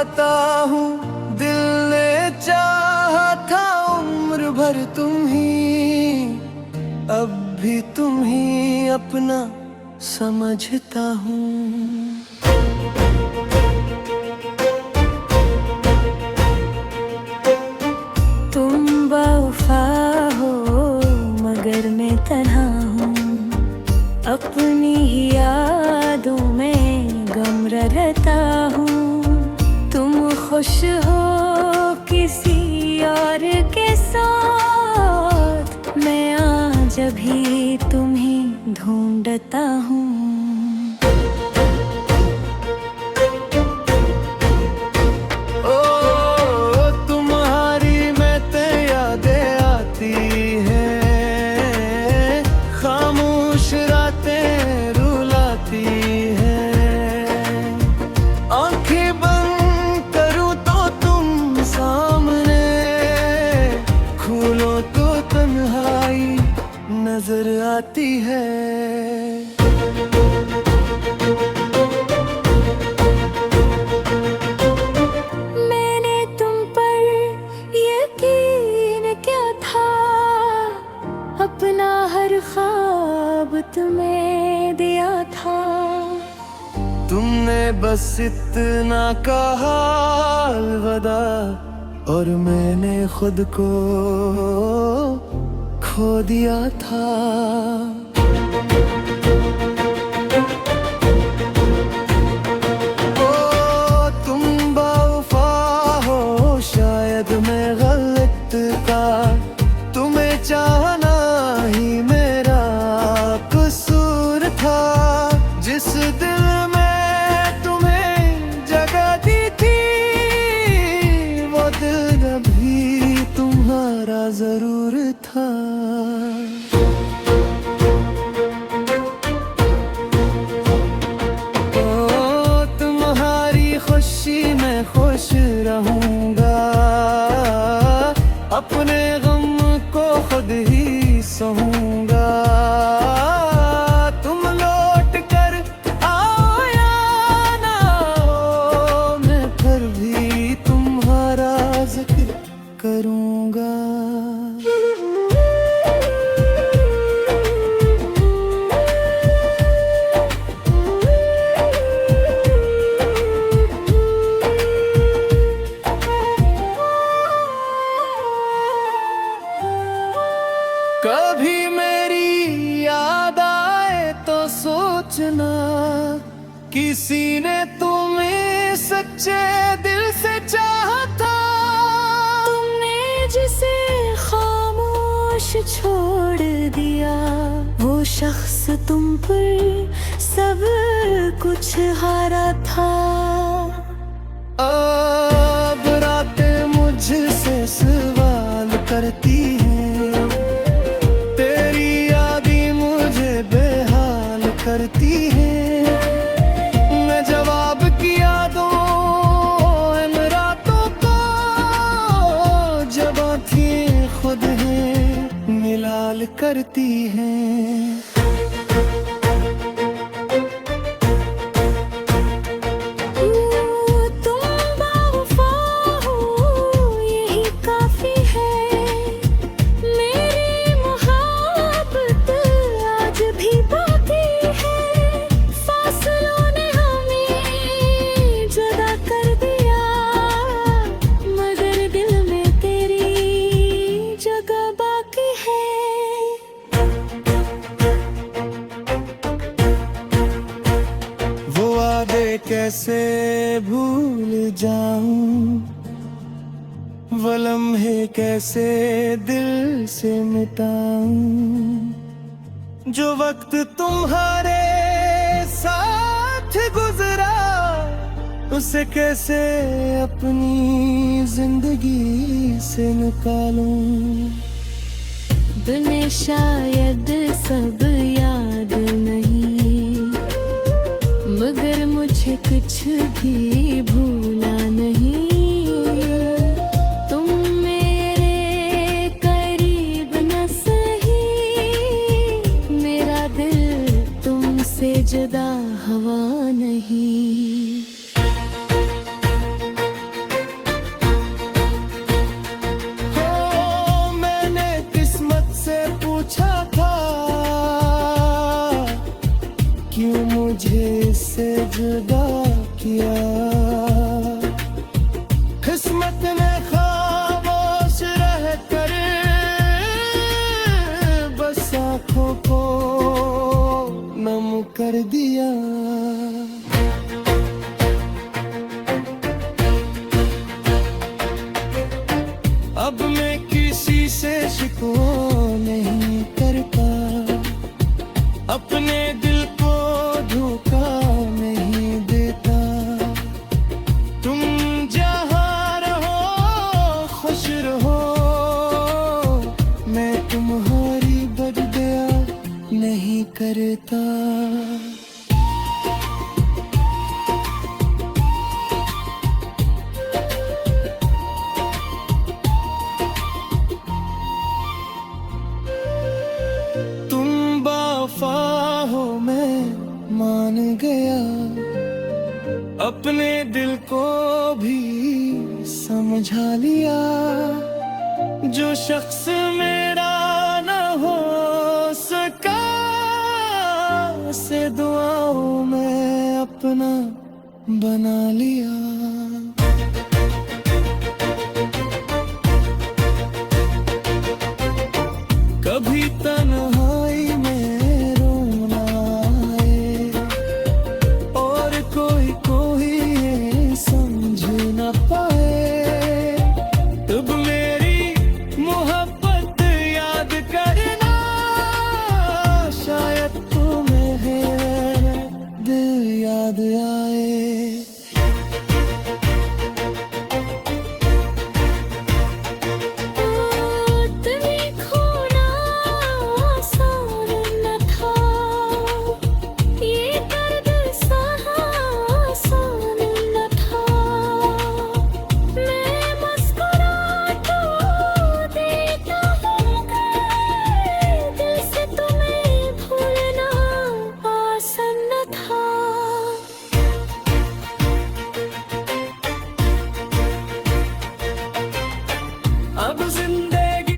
चाहता हूँ, दिल ने चाहा था उम्र भर तुम ही, अब भी तुम ही अपना समझता हूँ। तुम बेवफा हो मगर मैं तन्हा हूँ, अपनी ही यादों में गम रहता हूँ। तुम खुश हो किसी और के साथ, मैं आज भी तुम्हें ढूंढता हूँ। नजर आती है। मैंने तुम पर यकीन क्या था, अपना हर ख्वाब तुम्हें दिया था। तुमने बस इतना कहा अलविदा, और मैंने खुद को खो दिया था। ओ तुम बेवफा हो, शायद मैं गलत था, तुम्हें चाहना ही मेरा कसूर था। जिस दिल में तुम्हें जगह दी थी, वो दिल भी तुम्हारा जरूर था। तुम्हारी खुशी में खुश रहूंगा, अपने गम को खुद ही सहूंगा। तुम लौट कर आओ या ना आओ, मैं फिर भी तुम्हारा जिक्र करूंगा। कभी मेरी याद आए तो सोचना, किसी ने तुम्हें सच्चे दिल से चाहा था। तुमने जिसे खामोश छोड़ दिया, वो शख्स तुम पर सब कुछ हारा था। अब रातें मुझसे सवाल करती हैं, तेरी यादें मुझे बेहाल करती हैं। मैं जवाब किया दो इन रातों को, जब आँखें खुद हैं मिलाल करती हैं। कैसे भूल जाऊं, वो लम्हे कैसे दिल से मिटाऊं। जो वक्त तुम्हारे साथ गुजरा, उसे कैसे अपनी जिंदगी से निकालूं। तुम्हें शायद सब याद नहीं, मगर मुझे कुछ भी भूला नहीं। तुम मेरे करीब न सही, मेरा दिल तुमसे जुदा हवा नहीं। क्यों मुझे इससे जुदा किया। किस्मत ने खामोश रह कर बस आँखों को नम कर दिया। अब मैं किसी से शिकवा नहीं करता, अपने दिल को धोखा नहीं देता। तुम जहाँ रहो खुश रहो, मैं तुम्हारी बददुआ नहीं करता। मैं मान गया, अपने दिल को भी समझा लिया। जो शख्स मेरा न हो सका, उसे दुआओं में अपना बना लिया। कभी तन्हाई में याद आए। तुम्हें खोना आसान न था, ये दर्द सहा आसान न था। मैं मुस्कुरा तो देता हूँ, दिल से तुम्हें भूलना आसान न था। अब जिंदगी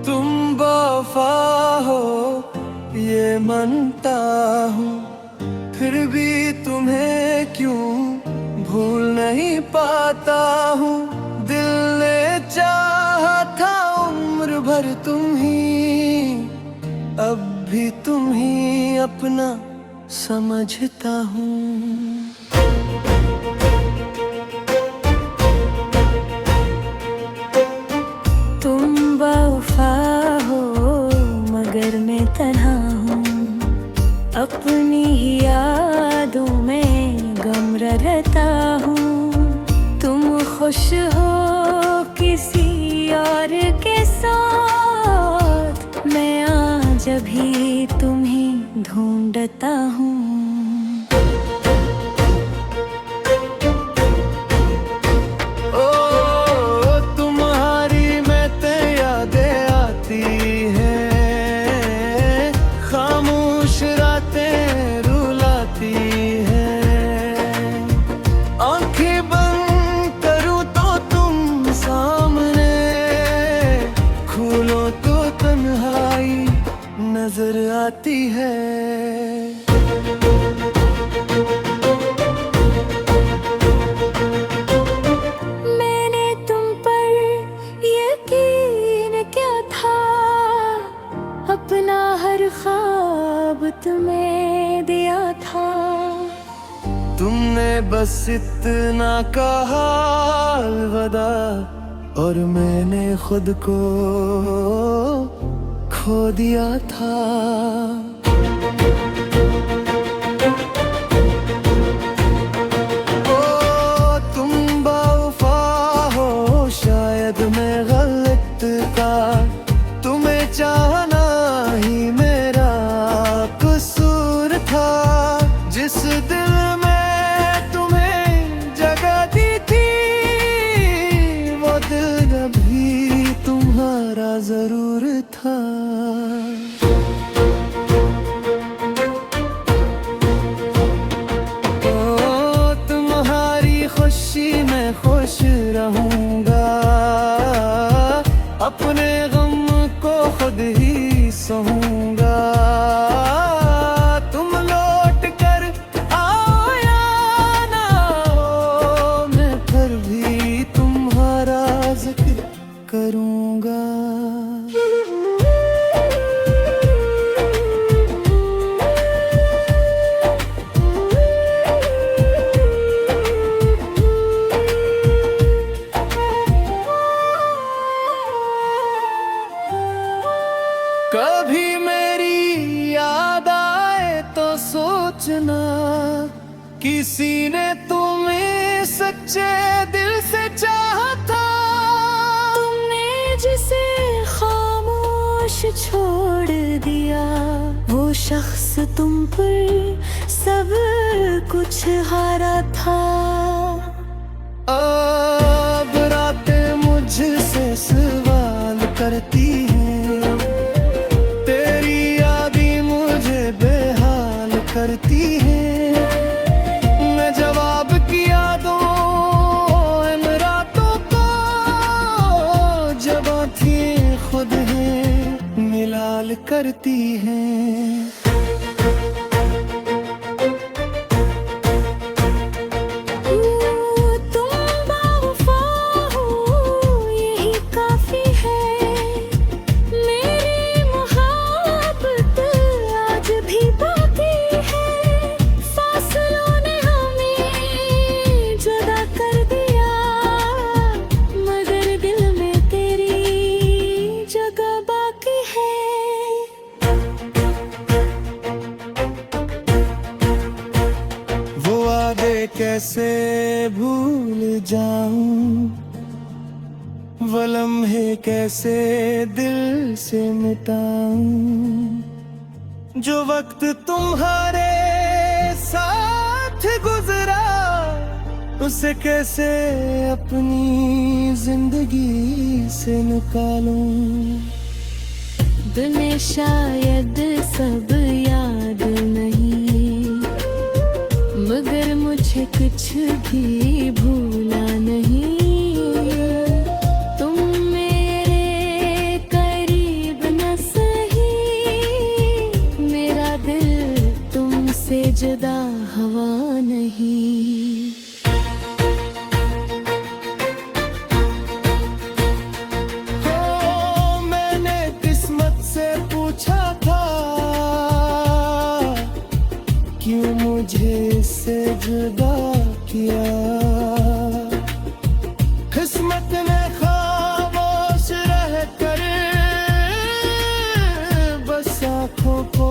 तुम वफा हो ये मानता हूँ, फिर भी तुम्हें क्यों भूल नहीं पाता हूँ। दिल ने चाहा था उम्र भर तुम ही, अब भी तुम ही अपना समझता हूँ। तुम वफा हो मगर मैं तन्हा हूँ, अपनी ही यादों में गम रहता हूँ। तुम खुश हो किसी और के साथ, मैं आज भी तुम्हें ढूंढता हूँ। तुम्हारी मैं यादें आती हैं, खामोश रातें रुलाती हैं। आंखें बंद करूँ तो तुम सामने, खोलो तो तन्हाई नजर आती है। मैंने तुम पर यकीन क्या था, अपना हर ख्वाब तुम्हें दिया था। तुमने बस इतना कहा अलविदा, और मैंने खुद को खो दिया था। ओ तुम वफा हो शायद मैं गलत था, तुम्हें चाहना ही मेरा कसूर था। जिस दिल में तुम्हें जगह दी थी, वो दिल भी तुम्हारा जरूर था। ओ तुम्हारी खुशी में खुश रहूं, सके करूँगा। कभी मेरी याद आए तो सोचना, किसी ने तुम्हें सच्चे दिल से चाहा था। तुमने जिसे खामोश छोड़ दिया, वो शख्स तुम पर सब कुछ हारा था। अब रातें मुझसे सवाल करती हैं, तेरी यादें मुझे बेहाल करती हैं। मैं जवाब किया दो इन रातों को, जब आँखें खुद हैं मिलाल करती हैं। कैसे भूल जाऊं, वो लम्हे कैसे दिल से मिटाऊं। जो वक्त तुम्हारे साथ गुजरा, उसे कैसे अपनी जिंदगी से निकालूं। तुम्हें शायद सब याद नहीं, मगर मुझे कुछ भी भूला नहीं। तुम मेरे करीब न सही, मेरा दिल तुमसे जुदा हवा नहीं। हो मैंने किस्मत से पूछा था, क्यों मुझे इससे जुदा किया। किस्मत ने खामोश रह कर बस आँखों को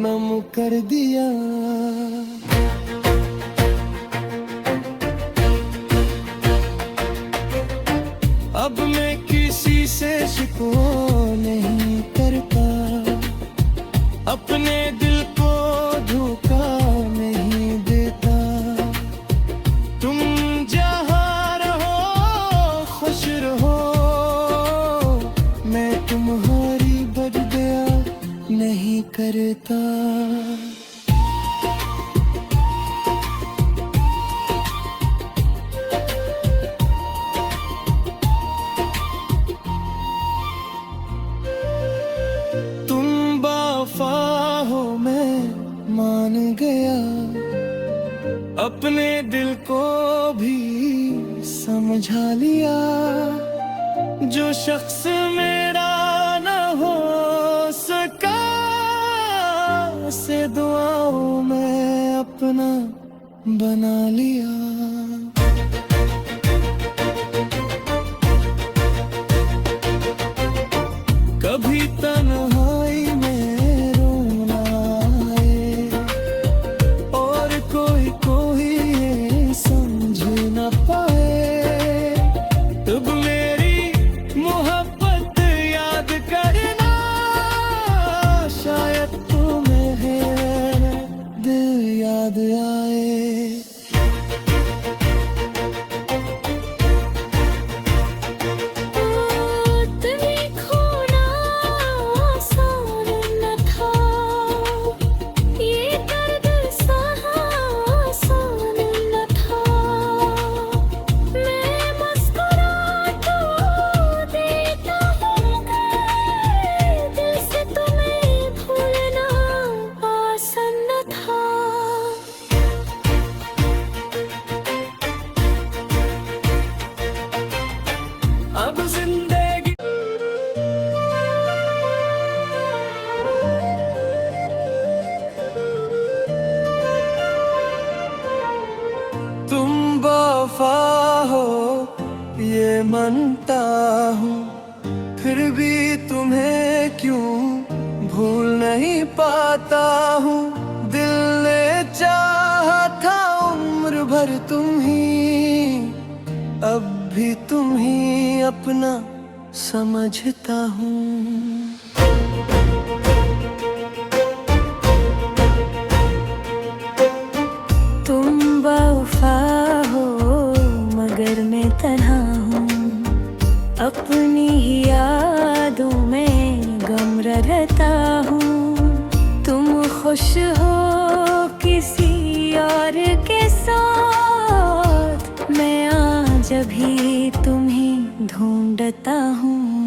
नम कर दिया। अब मैं किसी से शिकवा नहीं करता, अपने दिल को धोखा नहीं देता। तुम जहाँ रहो खुश रहो, मैं तुम्हारी बददुआ नहीं करता। तुम बावफा हो मैं मान गया, अपने दिल को भी समझा लिया। जो शख्स मेरा न हो सका, से दुआओं में अपना बना लिया। कभी तन्हाई में रोना आए, और कोई कोई ये समझ न पाए, तब मेरी मोहब्बत याद करना। शायद तुम्हें दिल याद आए। तुमसे मनता हूँ, फिर भी तुम्हें क्यों भूल नहीं पाता हूँ। दिल ने चाहा था उम्र भर तुम ही, अब भी तुम ही अपना समझता हूँ। तुम बेवफा हो मगर मैं तन्हा हूँ, अपनी ही यादों में गम रहता हूँ। तुम खुश हो किसी और के साथ, मैं आज भी तुम्हें ढूंढता हूँ।